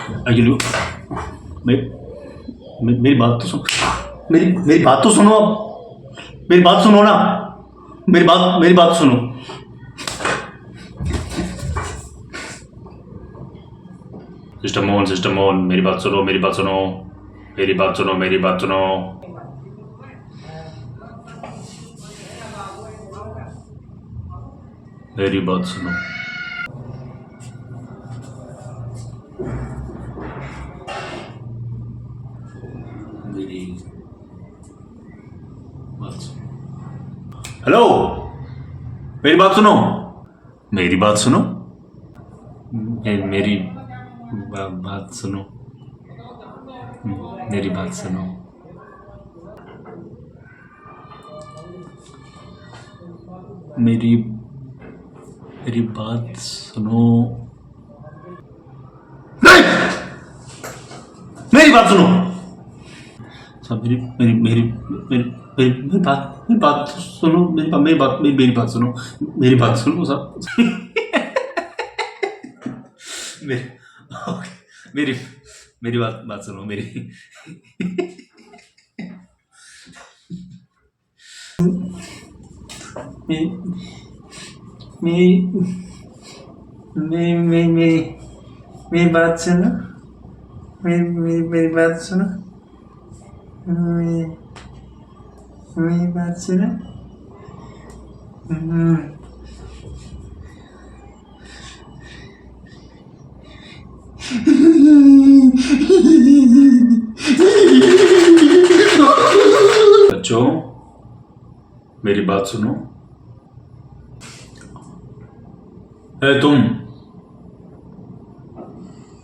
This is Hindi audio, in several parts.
एक्चुअली मेरी बात तो सुनो। मेरी बात तो सुनो अब। मेरी बात सुनो ना। मेरी बात सुनो। सिस्टर मोहन मेरी बात सुनो। मेरी बात सुनो। मेरी बात सुनो। मेरी बात सुनो। मेरी बात सुनो। मेरी बात सुनो। हेलो, मेरी बात सुनो। मेरी बात सुनो। मेरी बात सुनो। मेरी बात सुनो। मेरी मेरी बात सुनो। नहीं! मेरी बात सुनो। सब मेरी बात सुनो। मेरी बात सुनो। मेरी बात सुनो सब। मेरी ओके, मेरी मेरी बात सुनो। मेरी मेरी मेरी मेरी मेरी मेरी बात सुनो। मेरी बात सुनो। मेरी मेरी बात सुनो। बच्चों, मेरी बात सुनो। है तुम,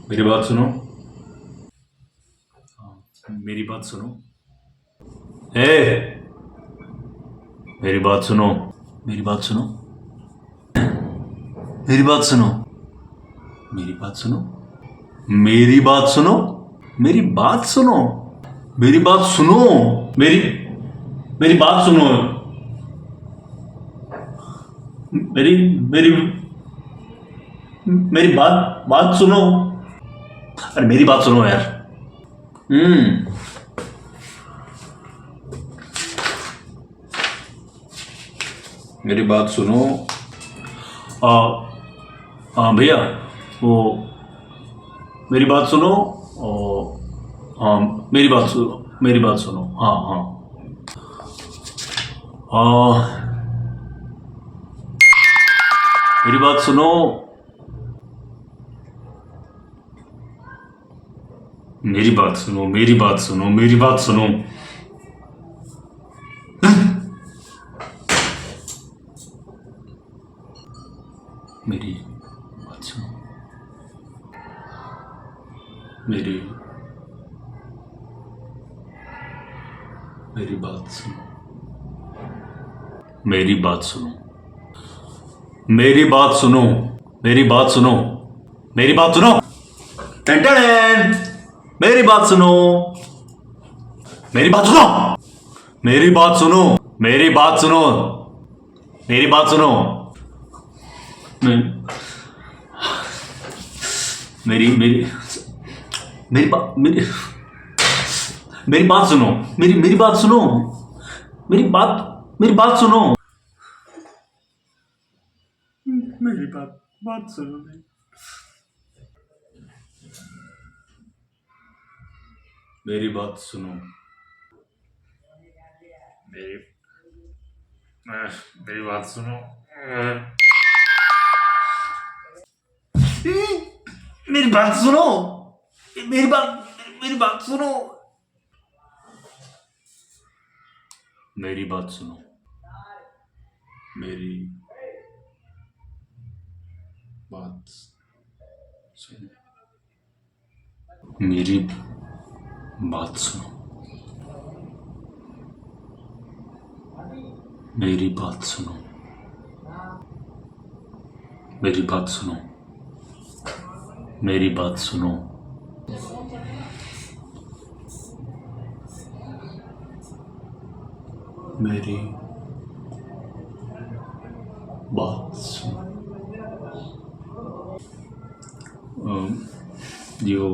मेरी बात सुनो। मेरी बात सुनो। ए, मेरी बात सुनो। मेरी बात सुनो। मेरी बात सुनो। मेरी बात सुनो। मेरी बात सुनो। मेरी बात सुनो। मेरी बात सुनो। मेरी मेरी बात सुनो। मेरी मेरी मेरी बात सुनो। अरे मेरी बात सुनो यार। मेरी बात सुनो। भैया, वो मेरी बात सुनो। हाँ, मेरी बात सुनो। मेरी बात सुनो। हाँ हाँ। मेरी बात सुनो। मेरी बात सुनो। मेरी बात सुनो। मेरी बात सुनो। मेरी बात सुनो। मेरी मेरी बात सुनो। मेरी बात सुनो। मेरी बात सुनो। मेरी बात सुनो। मेरी बात सुनो। टेंटेन। मेरी बात सुनो। मेरी बात सुनो। मेरी बात सुनो। मेरी बात सुनो। मेरी बात सुनो। मेरी मेरी मेरी बात मेरी बात सुनो। मेरी बात सुनो। मेरी बात सुनो। मेरी बात सुनो। मेरी बात सुनो। मेरी मेरी बात सुनो। मेरी बात सुनो। मेरी बात सुनो। मेरी बात सुनो। मेरी बात सुनो। मेरी बात सुनो। मेरी बात सुनो। मेरी बात सुनो। मेरी बात सुनो। मेरी बात सुनो। जो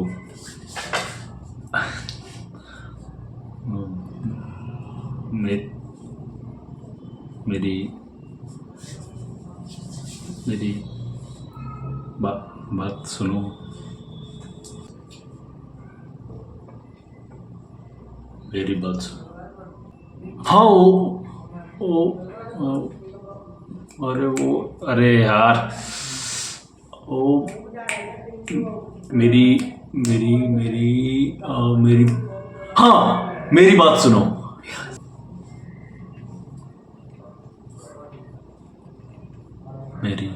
मे, मेरी मेरी बात सुनो। मेरी बात सुनो। हाँ वो अरे यार वो मेरी मेरी मेरी मेरी हाँ मेरी बात सुनो। मेरी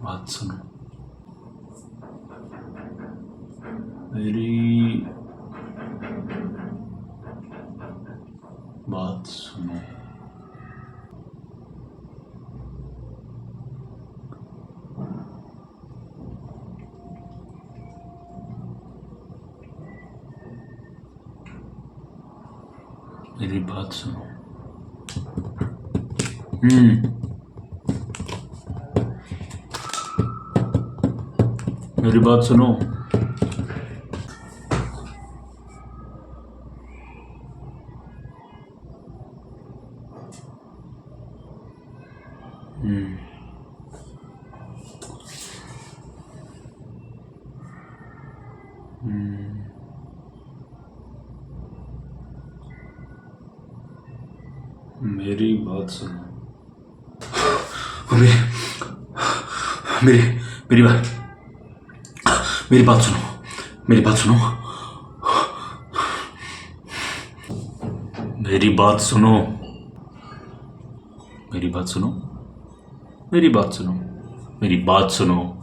बात सुनो। मेरी बात सुनो। मेरी बात सुनो। मेरी बात सुनो। मेरी बात सुनो। मेरी मेरी मेरी बात मेरी बात सुनो। मेरी बात सुनो। मेरी बात सुनो। मेरी बात सुनो। मेरी बात सुनो। मेरी बात सुनो।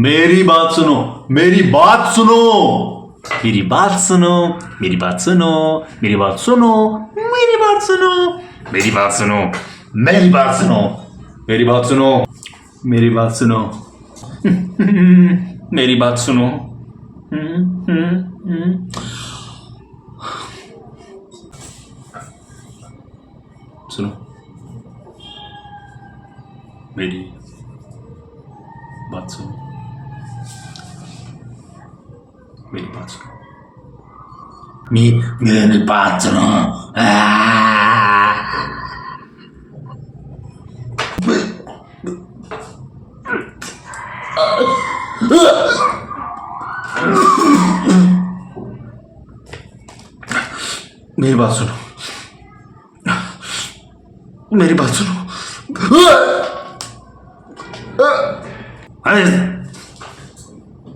मेरी बात सुनो। मेरी बात सुनो। मेरी बात सुनो। मेरी बात सुनो। मेरी बात सुनो। मेरी बात सुनो। मेरी बात सुनो। मेरी बात सुनो। मेरी बात सुनो। मेरी बात सुनो। मेरी बात सुनो। सुनो। मेरी बात सुनो। मेरी बात सुनो। मेरी बात सुनो। मेरी बात सुनो। मेरी बात सुनो। अरे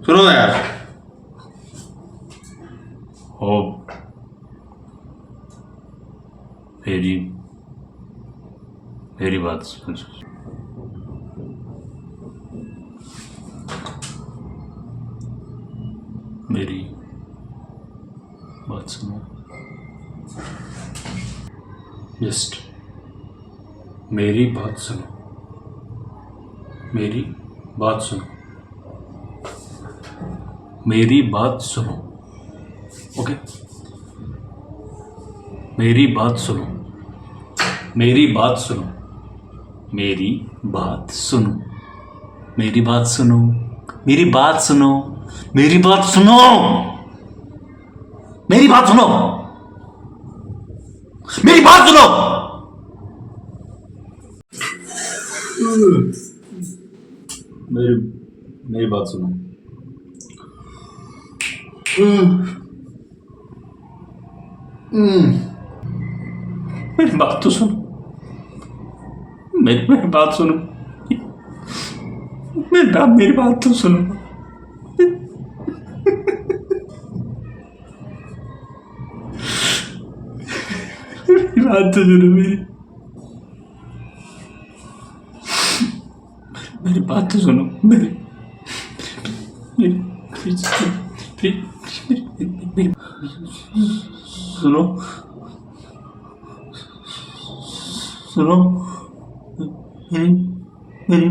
सुनो ना यार। ओ मेरी मेरी बात सुनो। मेरी बात सुनो। जस्ट मेरी बात सुनो। मेरी बात सुनो। मेरी बात सुनो। ओके। मेरी बात सुनो। मेरी बात सुनो। मेरी बात सुनो। मेरी बात सुनो। मेरी बात सुनो। मेरी बात सुनो। मेरी बात सुनो। मेरी बात सुनो। मेरी मेरी बात सुनो। मेरी बात तो सुनो। मेरी बात सुनो। मेरी बात तो सुनो। मेरी बात तो सुनो। मेरी बात तो सुनो। मेरी मेरी मेरी मेरी सुनो। सुनो। मेरी मेरी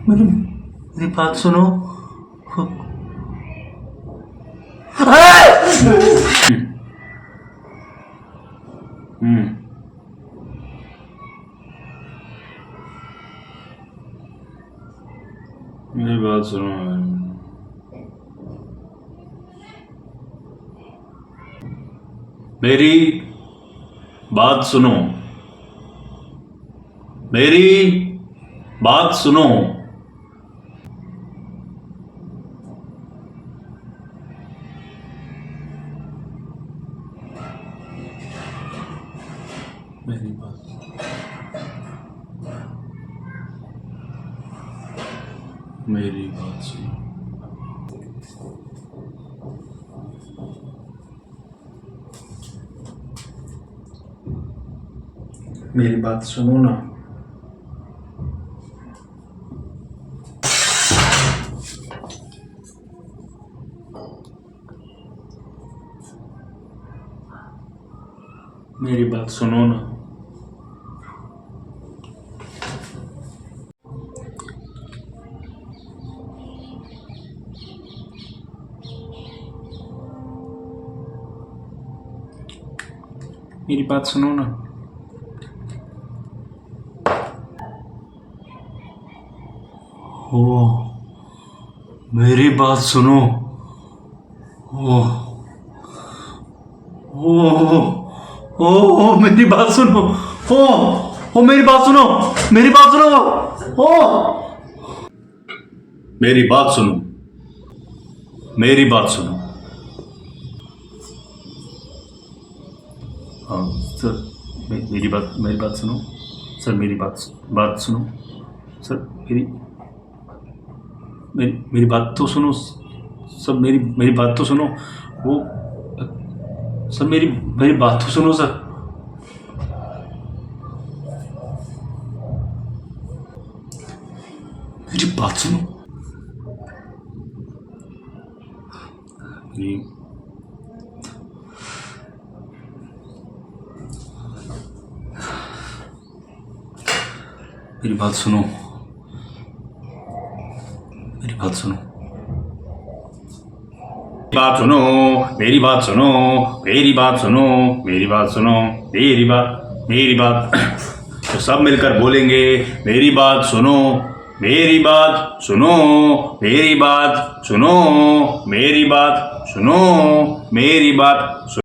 मेरी मेरी बात सुनो। मेरी बात सुनो। मेरी बात सुनो, मेरी बात सुनो। मेरी बात, मेरी बात सुनो। मेरी बात सुनो ना। मेरी बात सुनो ना। मेरी बात सुनो ना। ओ, मेरी बात सुनो। ओ, ओ, ओ, मेरी बात सुनो। ओ, मेरी बात सुनो। मेरी बात सुनो। ओ, मेरी बात सुनो। मेरी बात सुनो। हाँ सर, मेरी बात सुनो सर। मेरी बात सुनो सर। मेरी मेरी मेरी बात तो सुनो सर। मेरी मेरी बात तो सुनो। वो सर, मेरी मेरी बात तो सुनो सर। मेरी बात सुनो। मेरी मेरी बात सुनो। मेरी बात सुनो। बात सुनो। मेरी बात सुनो। मेरी बात सुनो। मेरी बात सुनो। मेरी बात तो सब मिलकर बोलेंगे, मेरी बात सुनो। मेरी बात सुनो। मेरी बात सुनो। मेरी बात सुनो। मेरी बात सुनो।